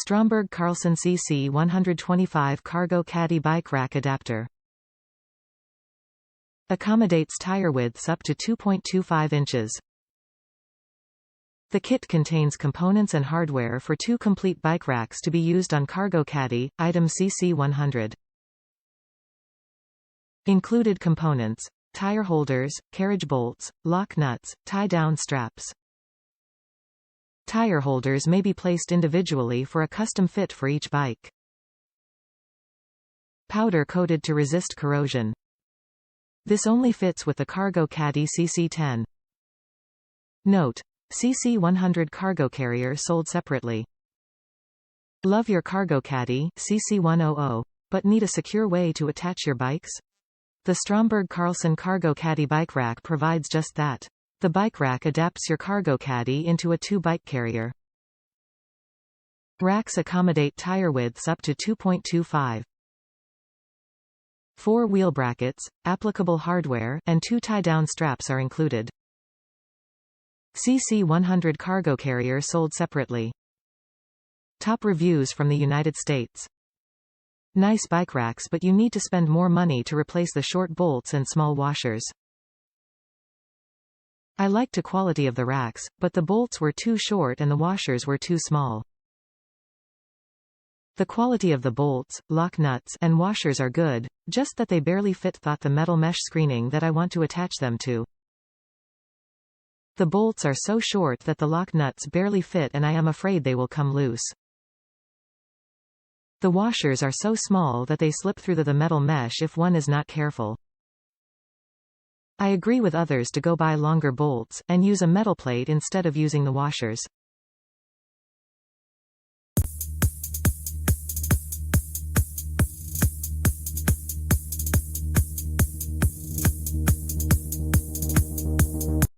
Stromberg Carlson CC-125 Cargo Caddy Bike Rack Adapter. Accommodates tire widths up to 2.25 inches. The kit contains components and hardware for 2 complete bike racks to be used on Cargo Caddy, item CC-100. Included components: tire holders, carriage bolts, lock nuts, tie-down straps. Tire holders may be placed individually for a custom fit for each bike. Powder coated to resist corrosion. This only fits with the Cargo Caddy CC-10. Note: CC-100 cargo carrier sold separately. Love your Cargo Caddy CC-100, but need a secure way to attach your bikes? The Stromberg Carlson Cargo Caddy Bike Rack provides just that. The bike rack adapts your Cargo Caddy into a 2-bike carrier. Racks accommodate tire widths up to 2.25. 4 wheel brackets, applicable hardware, and 2 tie-down straps are included. CC-100 cargo carrier sold separately. Top reviews from the United States. Nice bike racks, but you need to spend more money to replace the short bolts and small washers. I liked the quality of the racks, but the bolts were too short and the washers were too small. The quality of the bolts, lock nuts, and washers are good, just that they barely fit the metal mesh screening that I want to attach them to. The bolts are so short that the lock nuts barely fit and I am afraid they will come loose. The washers are so small that they slip through the metal mesh if one is not careful. I agree with others to go buy longer bolts, and use a metal plate instead of using the washers.